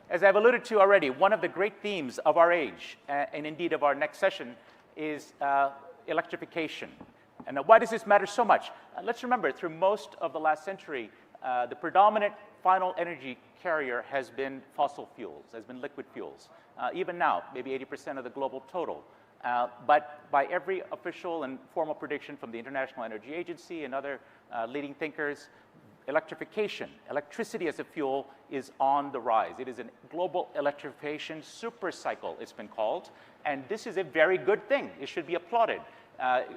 As I've alluded to already, one of the great themes of our age, and indeed of our next session, is electrification. And why does this matter so much? Let's remember, through most of the last century, the predominant final energy carrier has been fossil fuels, has been liquid fuels. Even now, maybe 80% of the global total. But by every official and formal prediction from the International Energy Agency and other leading thinkers, electrification, electricity as a fuel, is on the rise. It is a global electrification super cycle, it's been called. And this is a very good thing. It should be applauded.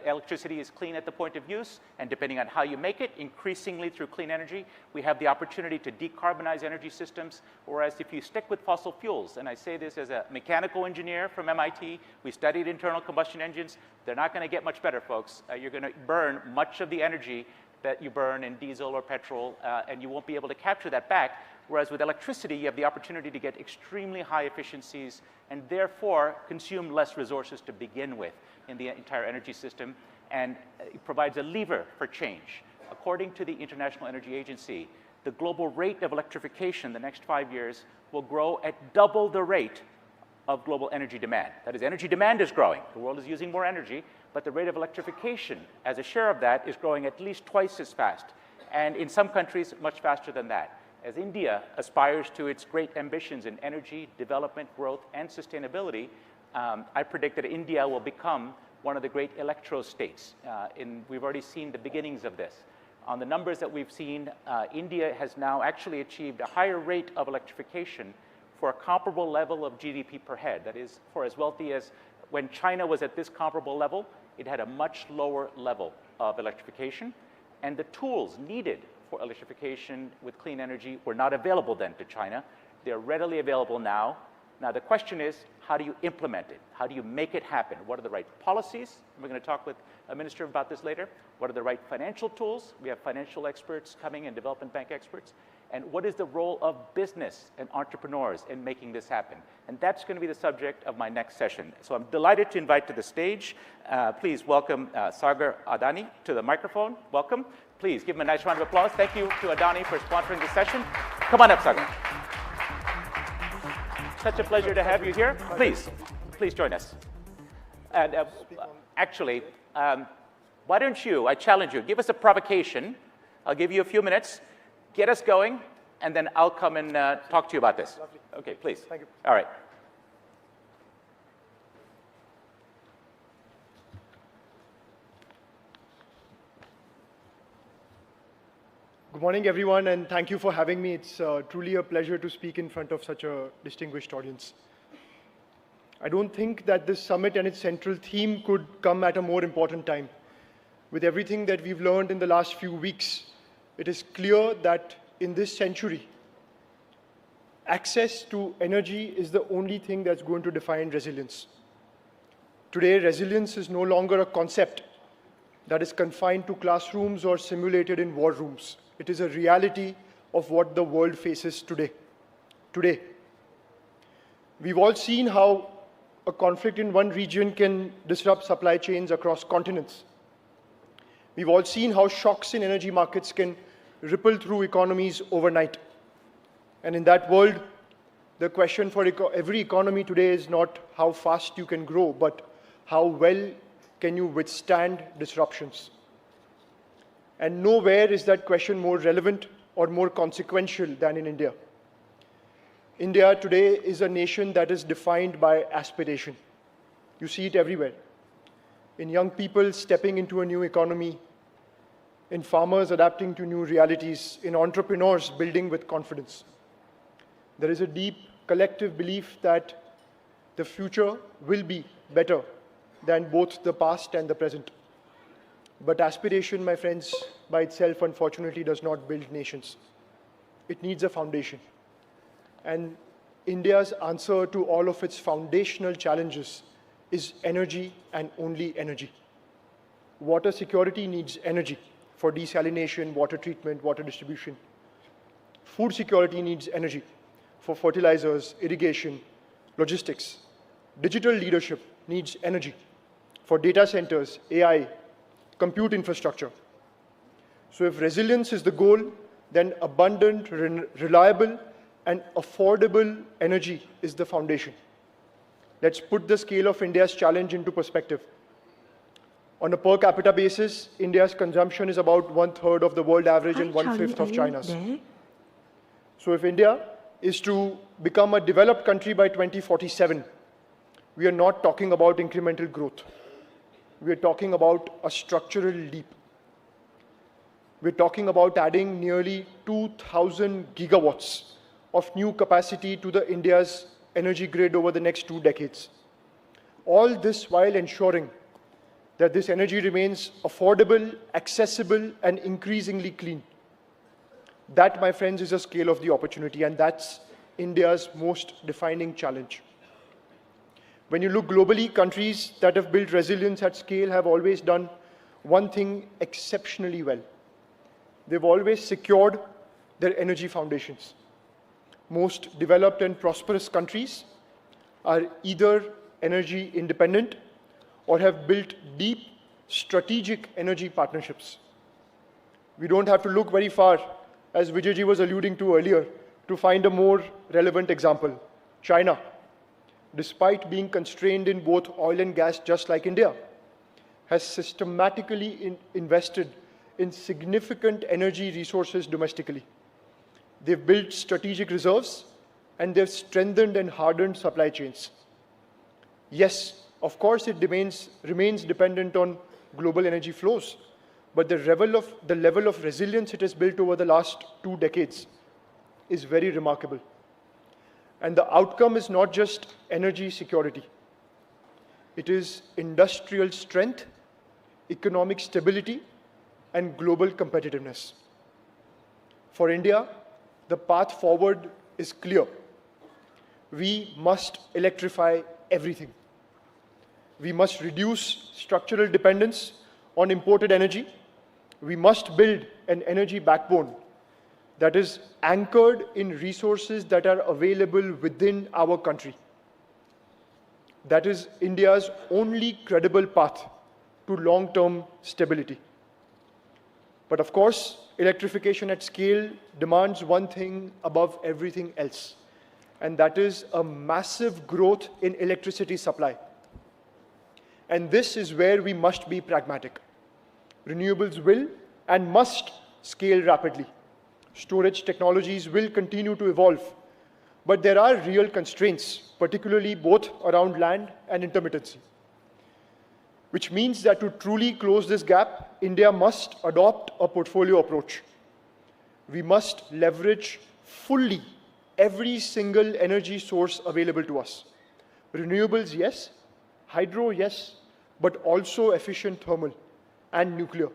Electricity is clean at the point of use, and depending on how you make it, increasingly through clean energy, we have the opportunity to decarbonize energy systems, whereas if you stick with fossil fuels, and I say this as a mechanical engineer from MIT, we studied internal combustion engines, they're not going to get much better, folks. You're going to burn much of the energy that you burn in diesel or petrol, and you won't be able to capture that back. Whereas with electricity, you have the opportunity to get extremely high efficiencies and therefore consume less resources to begin with in the entire energy system, and it provides a lever for change. According to the International Energy Agency, the global rate of electrification in the next 5 years will grow at double the rate of global energy demand. That is, energy demand is growing. The world is using more energy, but the rate of electrification as a share of that is growing at least twice as fast, and in some countries, much faster than that. As India aspires to its great ambitions in energy, development, growth, and sustainability, I predict that India will become one of the great electro-states. We've already seen the beginnings of this. On the numbers that we've seen, India has now actually achieved a higher rate of electrification for a comparable level of GDP per head. That is, for as wealthy as when China was at this comparable level, it had a much lower level of electrification. And the tools needed for electrification with clean energy were not available then to China. They're readily available now. Now, the question is, how do you implement it? How do you make it happen? What are the right policies? We're going to talk with a minister about this later. What are the right financial tools? We have financial experts coming and development bank experts. And what is the role of business and entrepreneurs in making this happen? And that's going to be the subject of my next session. So I'm delighted to invite to the stage, please welcome Sagar Adani to the microphone. Welcome. Please give him a nice round of applause. Thank you to Adani for sponsoring this session. Come on up, Sagar. Such a pleasure to have you here. Please join us. And actually, why don't you, I challenge you, give us a provocation. I'll give you a few minutes. Get us going, and then I'll come and talk to you about this. Lovely. Okay, please. Thank you. All right. Good morning, everyone, and thank you for having me. It's truly a pleasure to speak in front of such a distinguished audience. I don't think that this summit and its central theme could come at a more important time. With everything that we've learned in the last few weeks, it is clear that in this century, access to energy is the only thing that's going to define resilience. Today, resilience is no longer a concept that is confined to classrooms or simulated in war rooms. It is a reality of what the world faces today. We've all seen how a conflict in one region can disrupt supply chains across continents. We've all seen how shocks in energy markets can ripple through economies overnight. And in that world, the question for every economy today is not how fast you can grow, but how well can you withstand disruptions. And nowhere is that question more relevant or more consequential than in India. India today is a nation that is defined by aspiration. You see it everywhere. In young people stepping into a new economy, in farmers adapting to new realities, in entrepreneurs building with confidence. There is a deep collective belief that the future will be better than both the past and the present. But aspiration, my friends, by itself, unfortunately, does not build nations. It needs a foundation. And India's answer to all of its foundational challenges is energy and only energy. Water security needs energy for desalination, water treatment, water distribution. Food security needs energy for fertilizers, irrigation, logistics. Digital leadership needs energy for data centers, AI, compute infrastructure. So if resilience is the goal, then abundant, reliable, and affordable energy is the foundation. Let's put the scale of India's challenge into perspective. On a per capita basis, India's consumption is about 1/3 of the world average and 1/5 of China's. So if India is to become a developed country by 2047, we are not talking about incremental growth. We are talking about a structural leap. We're talking about adding nearly 2,000 gigawatts of new capacity to the India's energy grid over the next 2 decades. All this while ensuring that this energy remains affordable, accessible, and increasingly clean. That, my friends, is the scale of the opportunity, and that's India's most defining challenge. When you look globally, countries that have built resilience at scale have always done one thing exceptionally well. They've always secured their energy foundations. Most developed and prosperous countries are either energy independent or have built deep strategic energy partnerships. We don't have to look very far, as Vijayji was alluding to earlier, to find a more relevant example. China, despite being constrained in both oil and gas just like India, has systematically invested in significant energy resources domestically. They've built strategic reserves and they've strengthened and hardened supply chains. Yes, of course, it remains dependent on global energy flows, but the level of resilience it has built over the last 2 decades is very remarkable. And the outcome is not just energy security. It is industrial strength, economic stability, and global competitiveness. For India, the path forward is clear. We must electrify everything. We must reduce structural dependence on imported energy. We must build an energy backbone that is anchored in resources that are available within our country. That is India's only credible path to long-term stability. But of course, electrification at scale demands one thing above everything else, and that is a massive growth in electricity supply. And this is where we must be pragmatic. Renewables will and must scale rapidly. Storage technologies will continue to evolve, but there are real constraints, particularly both around land and intermittency. Which means that to truly close this gap, India must adopt a portfolio approach. We must leverage fully every single energy source available to us. Renewables, yes. Hydro, yes. But also efficient thermal and nuclear.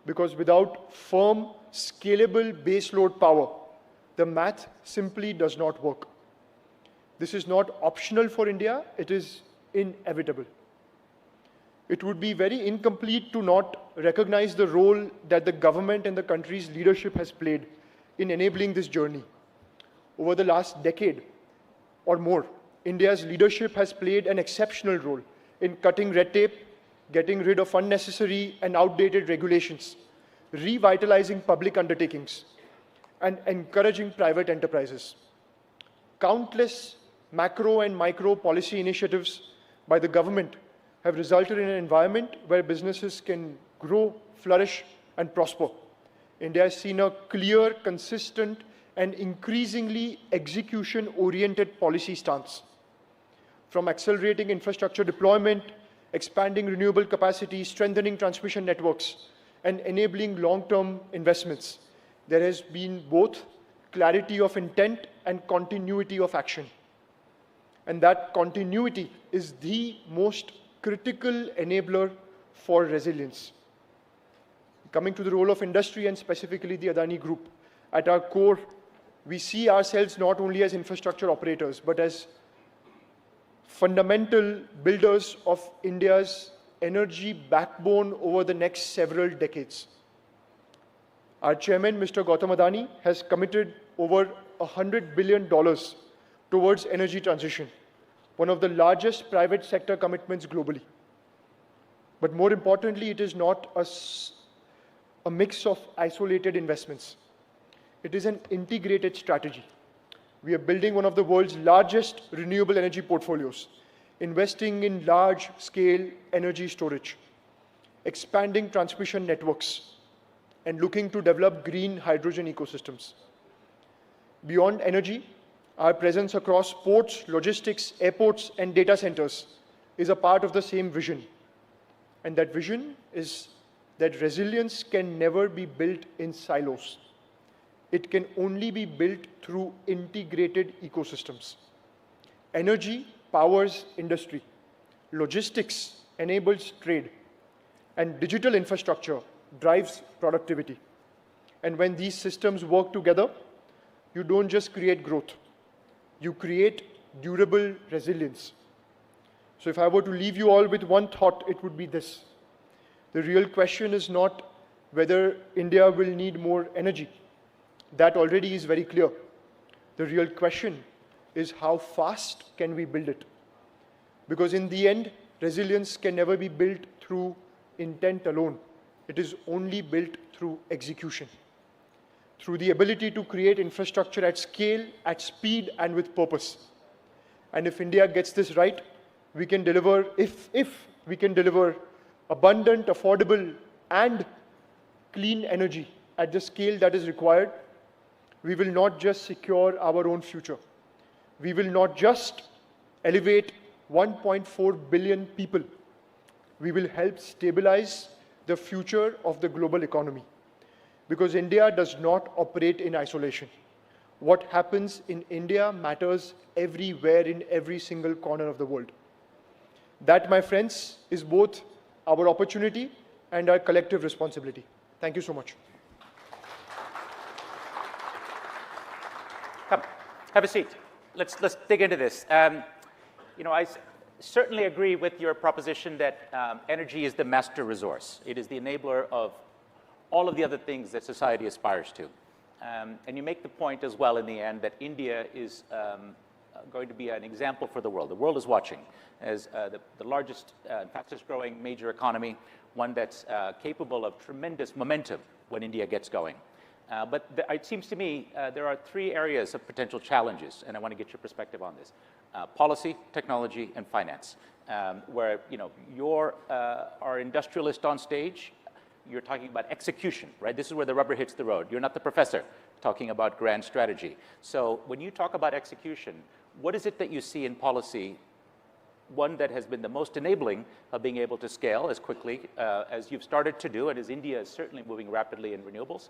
Because without firm, scalable baseload power, the math simply does not work. This is not optional for India, it is inevitable. It would be very incomplete to not recognize the role that the government and the country's leadership has played in enabling this journey. Over the last decade or more, India's leadership has played an exceptional role in cutting red tape, getting rid of unnecessary and outdated regulations, revitalizing public undertakings, and encouraging private enterprises. Countless macro and micro policy initiatives by the government have resulted in an environment where businesses can grow, flourish, and prosper. India has seen a clear, consistent, and increasingly execution-oriented policy stance. From accelerating infrastructure deployment, expanding renewable capacity, strengthening transmission networks, and enabling long-term investments, there has been both clarity of intent and continuity of action. And that continuity is the most critical enabler for resilience. Coming to the role of industry and specifically the Adani Group, at our core, we see ourselves not only as infrastructure operators, but as fundamental builders of India's energy backbone over the next several decades. Our chairman, Mr. Gautam Adani, has committed over $100 billion towards energy transition, one of the largest private sector commitments globally. But more importantly, it is not a mix of isolated investments. It is an integrated strategy. We are building one of the world's largest renewable energy portfolios, investing in large-scale energy storage, expanding transmission networks, and looking to develop green hydrogen ecosystems. Beyond energy, our presence across ports, logistics, airports, and data centers is a part of the same vision. And that vision is that resilience can never be built in silos. It can only be built through integrated ecosystems. Energy powers industry, logistics enables trade, and digital infrastructure drives productivity. And when these systems work together, you don't just create growth, you create durable resilience. So if I were to leave you all with one thought, it would be this. The real question is not whether India will need more energy. That already is very clear. The real question is how fast can we build it? Because in the end, resilience can never be built through intent alone. It is only built through execution, through the ability to create infrastructure at scale, at speed, and with purpose. And if India gets this right, we can deliver, if we can deliver abundant, affordable, and clean energy at the scale that is required, we will not just secure our own future. We will not just elevate 1.4 billion people. We will help stabilize the future of the global economy. Because India does not operate in isolation. What happens in India matters everywhere in every single corner of the world. That, my friends, is both our opportunity and our collective responsibility. Thank you so much. Come, have a seat. Let's dig into this. I certainly agree with your proposition that energy is the master resource. It is the enabler of all of the other things that society aspires to. And you make the point as well in the end that India is going to be an example for the world. The world is watching as the largest, fastest growing major economy, one that's capable of tremendous momentum when India gets going. But it seems to me there are three areas of potential challenges, and I want to get your perspective on this. Policy, technology, and finance, where you're our industrialist on stage. You're talking about execution, right? This is where the rubber hits the road. You're not the professor talking about grand strategy. So when you talk about execution, what is it that you see in policy, one that has been the most enabling of being able to scale as quickly as you've started to do, and as India is certainly moving rapidly in renewables?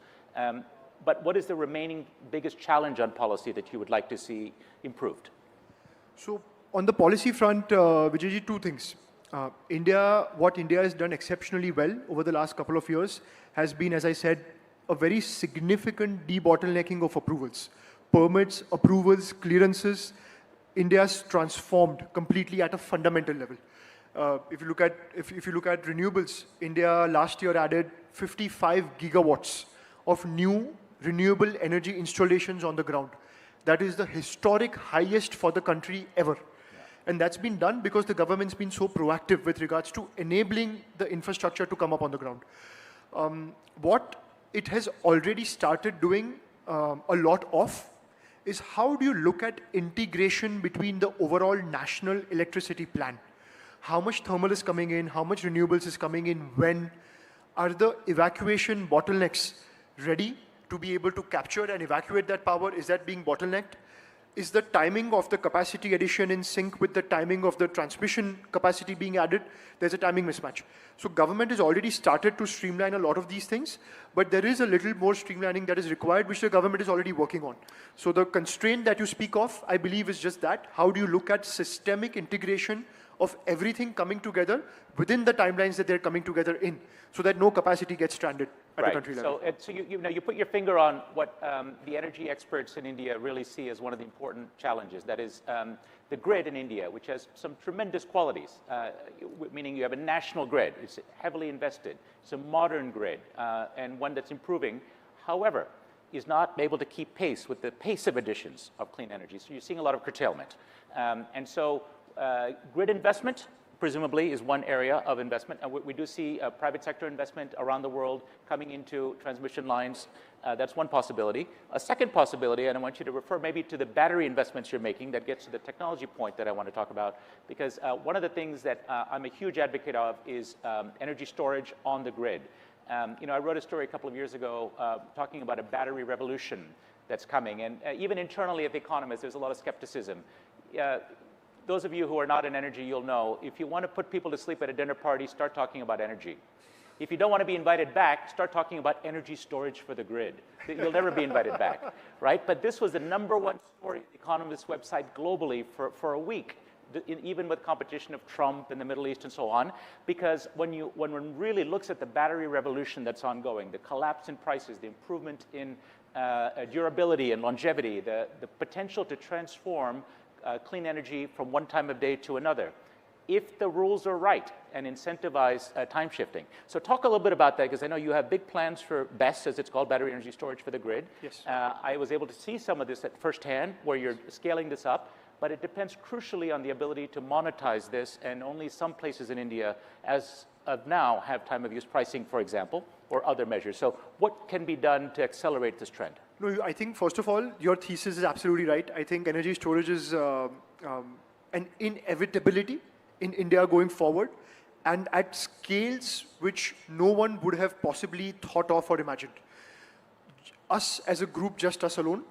But what is the remaining biggest challenge on policy that you would like to see improved? So on the policy front, Vijayji, two things. What India has done exceptionally well over the last couple of years has been, as I said, a very significant debottlenecking of approvals. Permits, approvals, clearances, India's transformed completely at a fundamental level. If you look at renewables, India last year added 55 gigawatts of new renewable energy installations on the ground. That is the historic highest for the country ever. And that's been done because the government's been so proactive with regards to enabling the infrastructure to come up on the ground. What it has already started doing a lot of is how do you look at integration between the overall national electricity plan? How much thermal is coming in? How much renewables is coming in? When? Are the evacuation bottlenecks ready to be able to capture and evacuate that power? Is that being bottlenecked? Is the timing of the capacity addition in sync with the timing of the transmission capacity being added? There's a timing mismatch. So government has already started to streamline a lot of these things, but there is a little more streamlining that is required, which the government is already working on. So the constraint that you speak of, I believe, is just that. How do you look at systemic integration of everything coming together within the timelines that they're coming together in, so that no capacity gets stranded at the country level? So you put your finger on what the energy experts in India really see as one of the important challenges. That is the grid in India, which has some tremendous qualities, meaning you have a national grid. It's heavily invested. It's a modern grid, and one that's improving. However, is not able to keep pace with the pace of additions of clean energy. So you're seeing a lot of curtailment. And so grid investment, presumably, is one area of investment. And we do see private sector investment around the world coming into transmission lines. That's one possibility. A second possibility, and I want you to refer maybe to the battery investments you're making, that gets to the technology point that I want to talk about, because one of the things that I'm a huge advocate of is energy storage on the grid. I wrote a story a couple of years ago talking about a battery revolution that's coming. And even internally at The Economist, there's a lot of skepticism. Those of you who are not in energy, you'll know, if you want to put people to sleep at a dinner party, start talking about energy. If you don't want to be invited back, start talking about energy storage for the grid. You'll never be invited back, right? But this was the #1 story on The Economist website globally for a week, even with competition of Trump in the Middle East and so on, because when one really looks at the battery revolution that's ongoing, the collapse in prices, the improvement in durability and longevity, the potential to transform clean energy from one time of day to another, if the rules are right and incentivize time shifting. So talk a little bit about that, because I know you have big plans for BESS, as it's called, battery energy storage for the grid. Yes. I was able to see some of this at firsthand, where you're scaling this up, but it depends crucially on the ability to monetize this, and only some places in India, as of now, have time of use pricing, for example, or other measures. So what can be done to accelerate this trend? No, I think, first of all, your thesis is absolutely right. I think energy storage is an inevitability in India going forward, and at scales which no one would have possibly thought of or imagined. Us as a group, just us alone,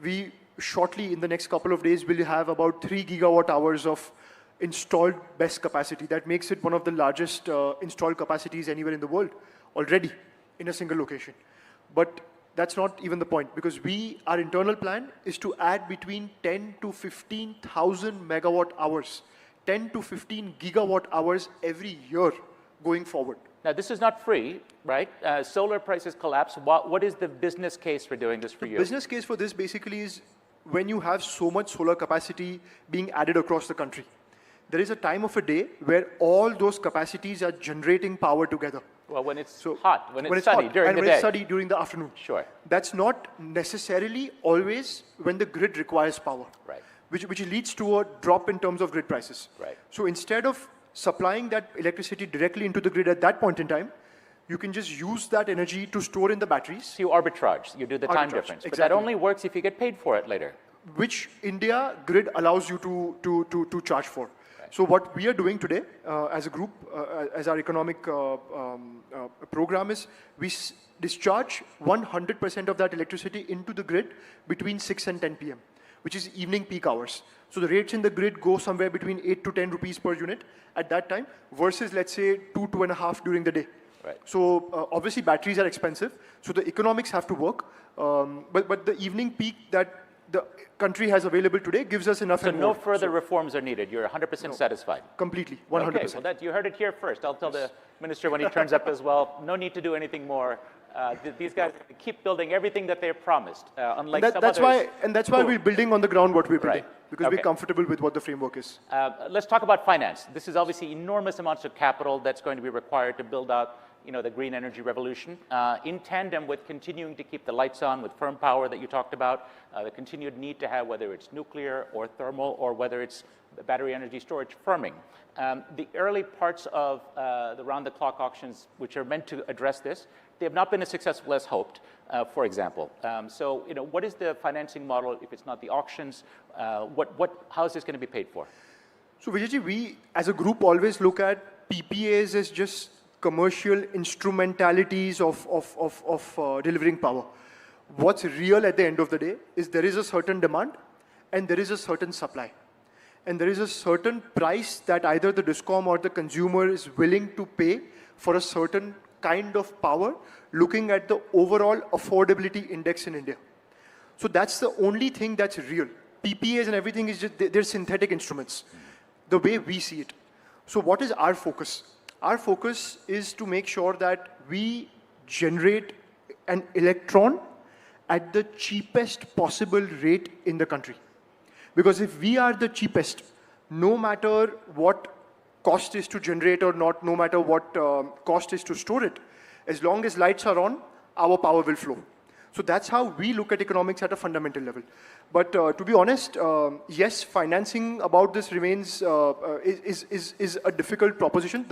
we shortly, in the next couple of days, will have about 3 gigawatt hours of installed BESS capacity. That makes it one of the largest installed capacities anywhere in the world already in a single location. But that's not even the point, because our internal plan is to add between 10 to 15,000 megawatt hours, 10 to 15 gigawatt hours every year going forward. Now, this is not free, right? Solar prices collapse. What is the business case for doing this for you? The business case for this basically is when you have so much solar capacity being added across the country. There is a time of a day where all those capacities are generating power together. Well, when it's hot, when it's sunny, hot, during and the when day. it's sunny during the afternoon. Sure. That's not necessarily always when the grid requires power. Right. Which leads to a drop in terms of grid prices. Right. So instead of supplying that electricity directly into the grid at that point in time, you can just use that energy to store in the batteries. So you arbitrage, you do the time difference. Exactly. But that only works if you get paid for it later. Which India grid allows you to charge for. Right. So what we are doing today as a group, as our economic program is, we discharge 100% of that electricity into the grid between 6 and 10 p.m., which is evening peak hours. So the rates in the grid go somewhere between 8 to 10 rupees per unit at that time, versus let's say 2.5 during the day. Right. So obviously batteries are expensive, so the economics have to work. But the evening peak that the country has available today gives us enough. So no further reforms are needed. You're 100% satisfied. Completely, 100%. Okay, well, you heard it here first. I'll tell the minister when he turns up as well. No need to do anything more. These guys keep building everything that they've promised, unlike some others. That's why we're building on the ground what we're building, because Okay. we're comfortable with what the framework is. Let's talk about finance. This is obviously enormous amounts of capital that's going to be required to build out the green energy revolution, in tandem with continuing to keep the lights on with firm power that you talked about, the continued need to have, whether it's nuclear or thermal or whether it's the battery energy storage firming. The early parts of the round-the-clock auctions, which are meant to address this, they have not been as successful as hoped, for example. So, what is the financing model if it's not the auctions? How is this going to be paid for? So, Vijayji, we as a group always look at PPAs as just commercial instrumentalities of delivering power. What's real at the end of the day is there is a certain demand and there is a certain supply. And there is a certain price that either the DISCOM or the consumer is willing to pay for a certain kind of power, looking at the overall affordability index in India. So that's the only thing that's real. PPAs and everything is just, they're synthetic instruments, the way we see it. So what is our focus? Our focus is to make sure that we generate an electron at the cheapest possible rate in the country. Because if we are the cheapest, no matter what cost is to generate or not, no matter what cost is to store it, as long as lights are on, our power will flow. So that's how we look at economics at a fundamental level. But to be honest, yes, financing about this remains is a difficult proposition,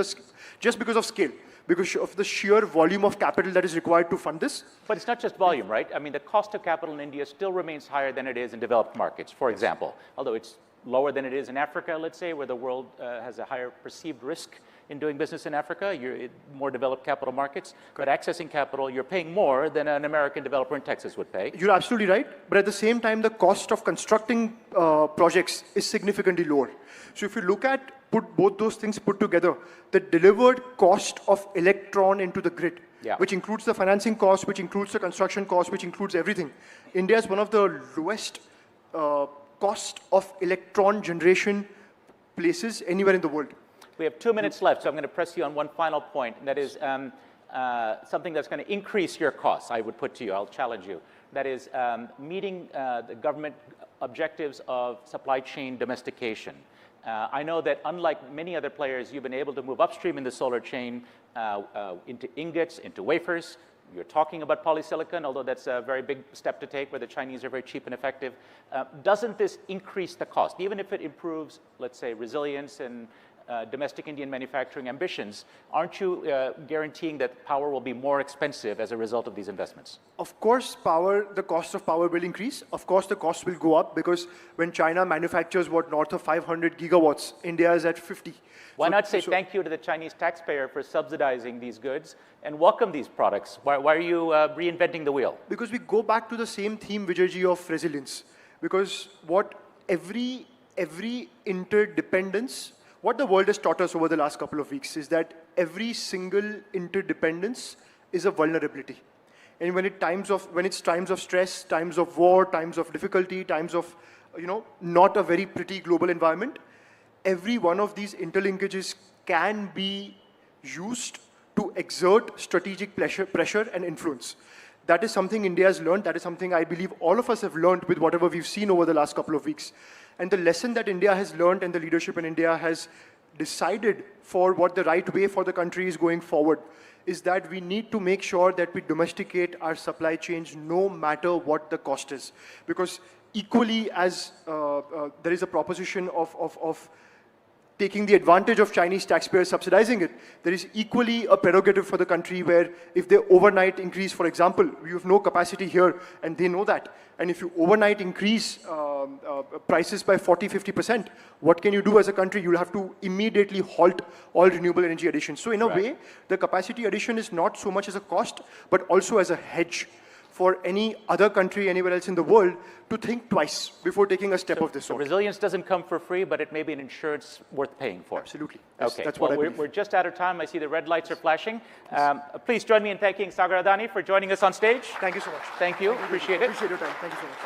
just because of scale, because of the sheer volume of capital that is required to fund this. But it's not just volume, right? I mean, the cost of capital in India still remains higher than it is in developed markets, for example, although it's lower than it is in Africa, let's say, where the world has a higher perceived risk in doing business in Africa. You're in more developed capital markets. But accessing capital, you're paying more than an American developer in Texas would pay. You're absolutely right. But at the same time, the cost of constructing projects is significantly lower. So if you look at both those things put together, the delivered cost of electron into the grid, which includes the financing cost, which includes the construction cost, which includes everything. India is one of the lowest cost of electron generation places anywhere in the world. We have 2 minutes left, so I'm going to press you on one final point, and that is something that's going to increase your costs, I would put to you. I'll challenge you. That is meeting the government objectives of supply chain domestication. I know that unlike many other players, you've been able to move upstream in the solar chain into ingots, into wafers. You're talking about polysilicon, although that's a very big step to take where the Chinese are very cheap and effective. Doesn't this increase the cost? Even if it improves, let's say, resilience and domestic Indian manufacturing ambitions, aren't you guaranteeing that power will be more expensive as a result of these investments? Of course, the cost of power will increase. Of course, the cost will go up because when China manufactures north of 500 gigawatts, India is at 50. Why not say thank you to the Chinese taxpayer for subsidizing these goods and welcome these products? Why are you reinventing the wheel? Because we go back to the same theme, Vijayji, of resilience. Because what every interdependence, what the world has taught us over the last couple of weeks is that every single interdependence is a vulnerability. And when it's times of stress, times of war, times of difficulty, times of, not a very pretty global environment, every one of these interlinkages can be used to exert strategic pressure and influence. That is something India has learned. That is something I believe all of us have learned with whatever we've seen over the last couple of weeks. And the lesson that India has learned and the leadership in India has decided for what the right way for the country is going forward is that we need to make sure that we domesticate our supply chains no matter what the cost is. Because equally as there is a proposition of taking the advantage of Chinese taxpayers subsidizing it, there is equally a prerogative for the country where if they overnight increase, for example, we have no capacity here and they know that, and if you overnight increase prices by 40-50%, what can you do as a country? You'll have to immediately halt all renewable energy additions. So in a way, the capacity addition is not so much as a cost, but also as a hedge for any other country anywhere else in the world to think twice before taking a step of this sort. Resilience doesn't come for free, but it may be an insurance worth paying for. Absolutely. Okay. That's what I believe. We're just out of time. I see the red lights are flashing. Please join me in thanking Sagar Adani for joining us on stage. Thank you so much. Thank you. Appreciate it. Appreciate your time. Thank you so much.